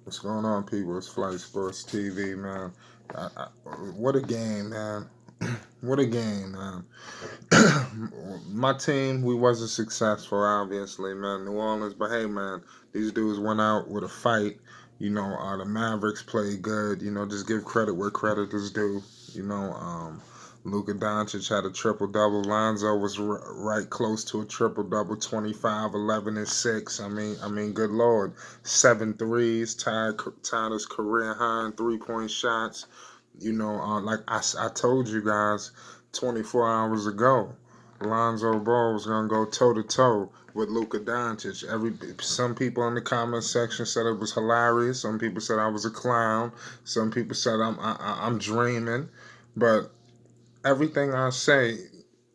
What's going on, people? It's Flight Sports TV, man. I, what a game, man. What a game, man. My team, we wasn't successful, obviously, man. New Orleans, but hey, man, these dudes went out with a fight. The Mavericks played good. Just give credit where credit is due. You know, um, Luka Doncic had a triple double. Lonzo was right close to a triple double, 25, 11, and 6. I mean, good lord, seven threes, tied his career high in 3-point shots. Like I told you guys 24 hours ago, Lonzo Ball was gonna go toe to toe with Luka Doncic. Some people in the comment section said it was hilarious. Some people said I was a clown. Some people said I'm dreaming, but everything I say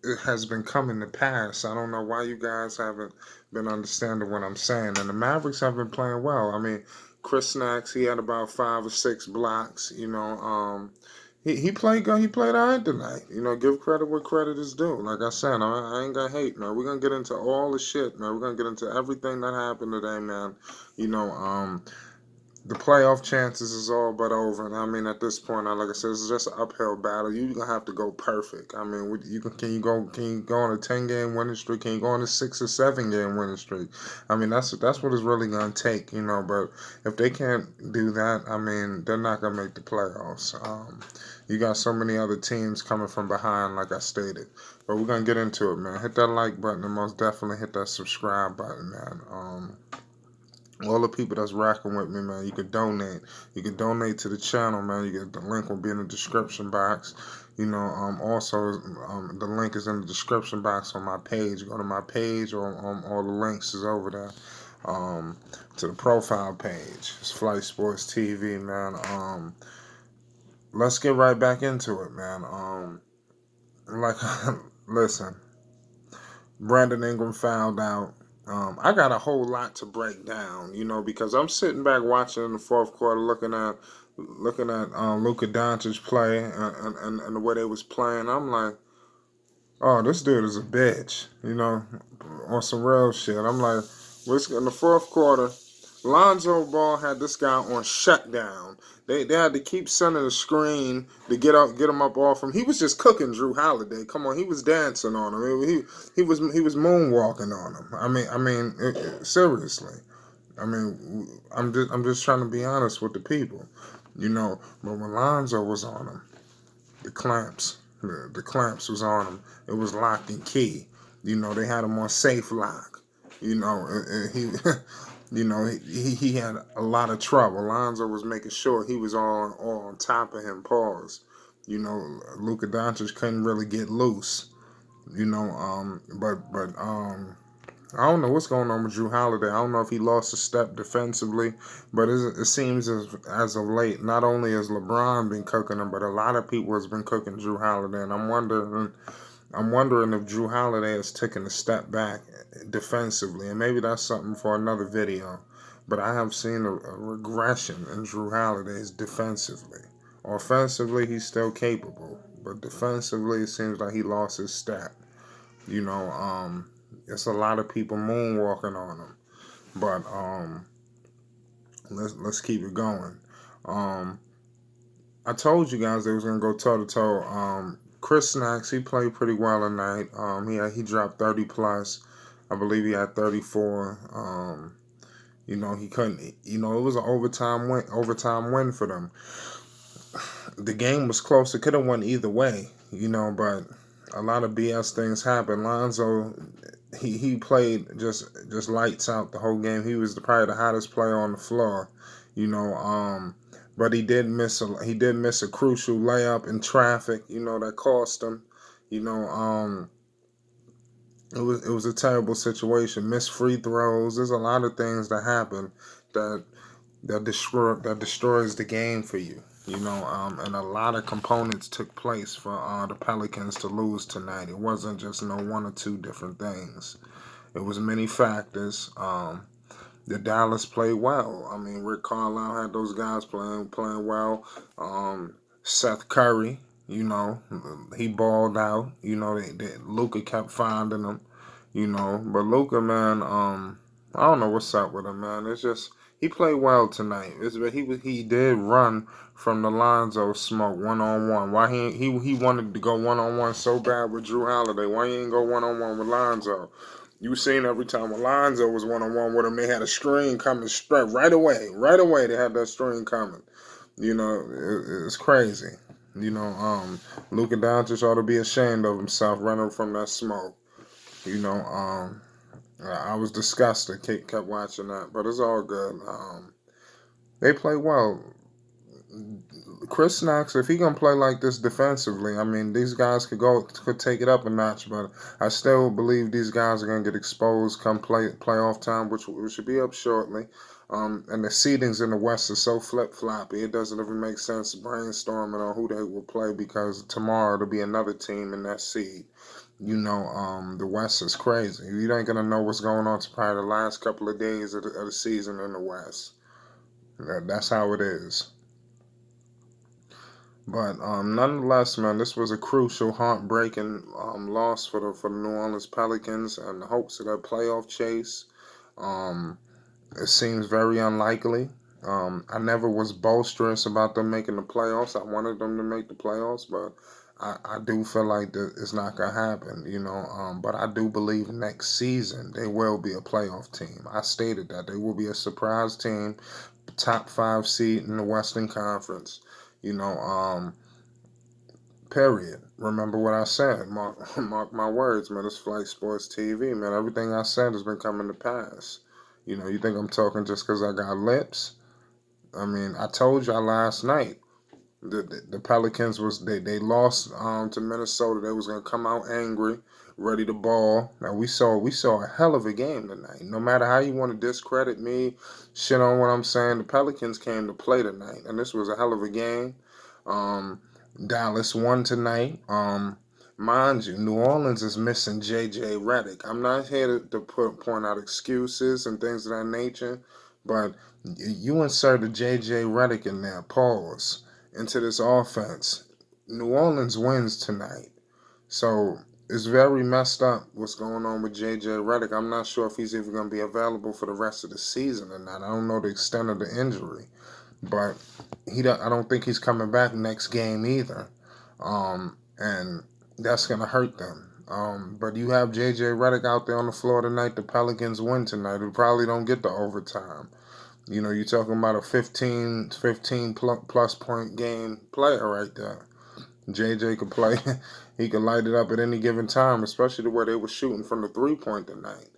it has been coming to pass. I don't know why you guys haven't been understanding what I'm saying. And the Mavericks have been playing well. I mean, Chris Snacks, he had about 5 or 6 blocks. He played good. He played all right tonight. Give credit where credit is due. Like I said, I ain't gonna hate, man. We're gonna get into all the shit, man. We're gonna get into everything that happened today, man. You know, um, the playoff chances is all but over. And I mean, at this point, like I said, it's just an uphill battle. You're gonna have to go perfect. I mean, can you go on a 10 game winning streak? Can you go on a 6 or 7 game winning streak? I mean, that's what it's really gonna take, But if they can't do that, I mean, they're not gonna make the playoffs. You got so many other teams coming from behind, like I stated. But we're gonna get into it, man. Hit that like button and most definitely hit that subscribe button, man. All the people that's rocking with me, man, you can donate. You can donate to the channel, man. The link will be in the description box. Also, the link is in the description box on my page. Go to my page, or all the links is over there. To the profile page. It's Flight Sports TV, man. Let's get right back into it, man. Like, listen, Brandon Ingram fouled out. I got a whole lot to break down, because I'm sitting back watching in the fourth quarter, looking at Luka Doncic play and the way they was playing. I'm like, oh, this dude is a bitch, on some real shit. I'm like, in the fourth quarter, Lonzo Ball had this guy on shutdown. They had to keep sending a screen to get him up off him. He was just cooking Drew Holiday. Come on, he was dancing on him. He was moonwalking on him. Seriously. I'm just trying to be honest with the people, But when Lonzo was on him, the clamps, the clamps was on him. It was locked and key. They had him on safe lock. He, he had a lot of trouble. Lonzo was making sure he was all on top of him. Pause. Luka Doncic couldn't really get loose. But I don't know what's going on with Drew Holiday. I don't know if he lost a step defensively, but it seems as of late, not only has LeBron been cooking him, but a lot of people has been cooking Drew Holiday, and I'm wondering if Drew Holiday has taken a step back defensively, and maybe that's something for another video. But I have seen a regression in Drew Holiday's defensively. Offensively, he's still capable, but defensively, it seems like he lost his step. You know, it's a lot of people moonwalking on him, but let's keep it going. Um, I told you guys they was gonna go toe to toe. Chris Snacks, he played pretty well tonight. He dropped 30 plus. I believe he had 34. He couldn't. It was an overtime win for them. The game was close. It could have went either way. But a lot of BS things happened. Lonzo, he played just lights out the whole game. He was probably the hottest player on the floor. But he did miss a crucial layup in traffic. That cost him. It was a terrible situation. Missed free throws. There's a lot of things that happen that destroys the game for you. And a lot of components took place for the Pelicans to lose tonight. It wasn't just no one or two different things. It was many factors. The Dallas played well. Rick Carlisle had those guys playing well. Seth Curry, he balled out. Luka kept finding him. But Luka, man, I don't know what's up with him, man. It's just He played well tonight. He did run from the Lonzo smoke 1-on-1. Why he wanted to go 1-on-1 so bad with Drew Holiday? Why he ain't go 1-on-1 with Lonzo? You seen every time when Lonzo was 1-on-1 with him, they had a screen coming straight right away. Right away, they had that screen coming. It's crazy. Luka Doncic ought to be ashamed of himself running from that smoke. You know, I was disgusted. Kept watching that, but it's all good. They play well. Chris Knox, if he gonna play like this defensively, I mean, these guys could take it up a notch, but I still believe these guys are gonna get exposed come playoff time, which should be up shortly. And the seedings in the West are so flip floppy, it doesn't even make sense brainstorming on who they will play because tomorrow there'll be another team in that seed. The West is crazy. You ain't gonna know what's going on to probably the last couple of days of the season in the West. That's how it is. But nonetheless, man, this was a crucial, heartbreaking loss for the New Orleans Pelicans and the hopes of that playoff chase. Um, it seems very unlikely. I never was boisterous about them making the playoffs. I wanted them to make the playoffs, but I do feel like that it's not gonna happen. But I do believe next season they will be a playoff team. I stated that they will be a surprise team, top 5 seed in the Western Conference. You know, period. Remember what I said. Mark my words, man. It's Flight Sports TV, man. Everything I said has been coming to pass. You think I'm talking just because I got lips? I mean, I told y'all last night the Pelicans they lost to Minnesota. They was gonna come out angry, ready to ball. Now we saw a hell of a game tonight. No matter how you want to discredit me, shit on what I'm saying, the Pelicans came to play tonight, and this was a hell of a game. Um, Dallas won tonight. Mind you, New Orleans is missing J.J. Redick. I'm not here to point out excuses and things of that nature, but you inserted J.J. Redick in there, pause, into this offense. New Orleans wins tonight. So it's very messed up what's going on with J.J. Redick. I'm not sure if he's even going to be available for the rest of the season or not. I don't know the extent of the injury, but I don't think he's coming back next game either. And that's going to hurt them. But you have J.J. Redick out there on the floor tonight. The Pelicans win tonight. We probably don't get the overtime. You're talking about a 15 plus point game player right there. JJ could play. He could light it up at any given time, especially the way they were shooting from the 3-point tonight.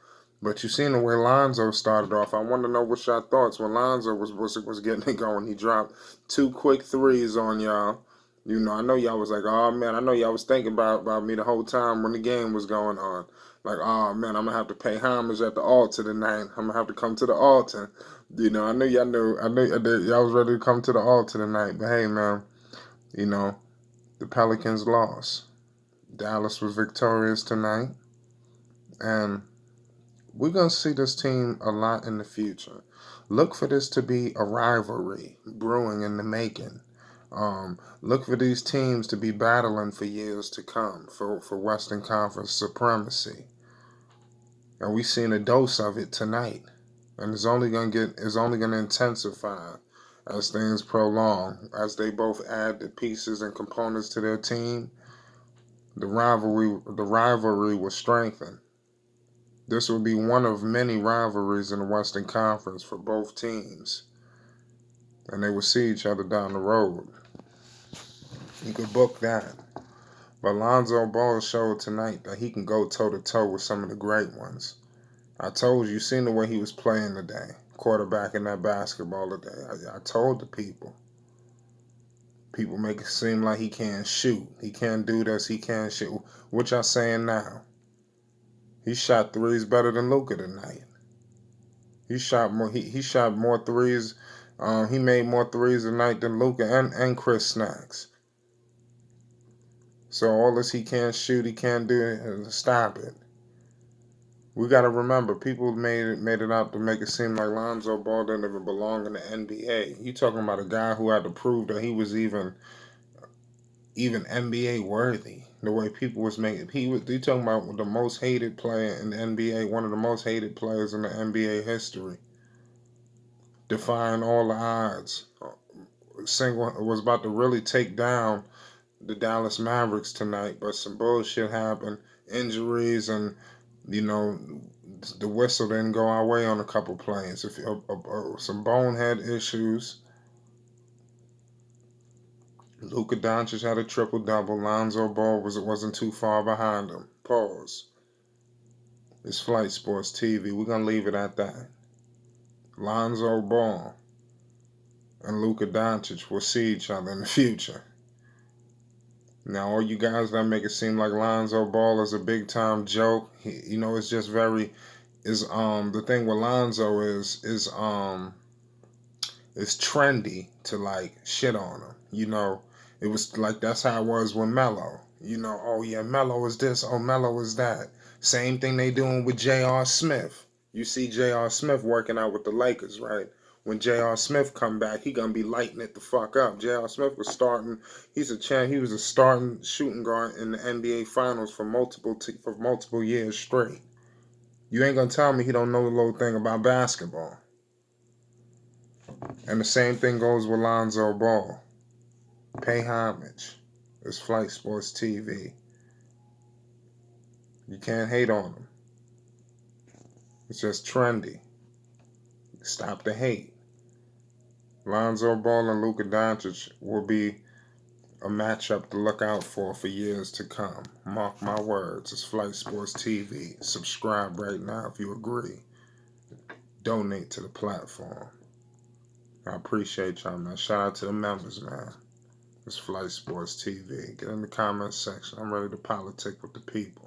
But you seen the way Lonzo started off. I want to know what your thoughts when Lonzo was getting it going. He dropped 2 quick 3s on y'all. I know y'all was like, oh man, I know y'all was thinking about me the whole time when the game was going on. Like, oh man, I'm gonna have to pay homage at the altar tonight. I'm gonna have to come to the altar. I know y'all knew. I knew y'all was ready to come to the altar tonight. But hey, man, you know the Pelicans lost. Dallas was victorious tonight, and we're gonna see this team a lot in the future. Look for this to be a rivalry brewing in the making. Look for these teams to be battling for years to come for Western Conference supremacy. And we've seen a dose of it tonight. And it's only gonna intensify as things prolong, as they both add the pieces and components to their team. The rivalry will strengthen. This will be one of many rivalries in the Western Conference for both teams, and they will see each other down the road. You could book that. But Lonzo Ball showed tonight that he can go toe to toe with some of the great ones. I told you, seen the way he was playing today, quarterbacking that basketball today. I told the people. People make it seem like he can't shoot. He can't do this. He can't shoot. What y'all saying now? He shot threes better than Luka tonight. He shot more. He shot more threes. He made more threes tonight than Luka and Chris Snacks. So all this he can't shoot, he can't do it. Stop it. We got to remember, people made it out to make it seem like Lonzo Ball didn't even belong in the NBA. You talking about a guy who had to prove that he was even NBA worthy. The way people was making, you talking about the most hated player in the NBA, one of the most hated players in the NBA history. defying all the odds. Single was about to really take down the Dallas Mavericks tonight, but some bullshit happened, injuries, and you know the whistle didn't go our way on a couple plays. If some bonehead issues. Luka Doncic had a triple double. Lonzo Ball wasn't too far behind him. Pause. It's Flight Sports TV. We're gonna leave it at that. Lonzo Ball and Luka Doncic will see each other in the future. Now, all you guys that make it seem like Lonzo Ball is a big time joke, it's just the thing with Lonzo is trendy to like shit on him. It was like that's how it was with Melo. Oh yeah, Melo is this, oh Melo is that. Same thing they doing with J.R. Smith. You see J.R. Smith working out with the Lakers, right? When J.R. Smith come back, he gonna be lighting it the fuck up. J.R. Smith was starting. He was a starting shooting guard in the NBA Finals for multiple years straight. You ain't gonna tell me he don't know a little thing about basketball. And the same thing goes with Lonzo Ball. Pay homage. It's Flight Sports TV. You can't hate on him. It's just trendy. Stop the hate. Lonzo Ball and Luka Doncic will be a matchup to look out for years to come. Mark my words. It's Flight Sports TV. Subscribe right now if you agree. Donate to the platform. I appreciate y'all, man. Shout out to the members, man. It's Flight Sports TV. Get in the comments section. I'm ready to politic with the people.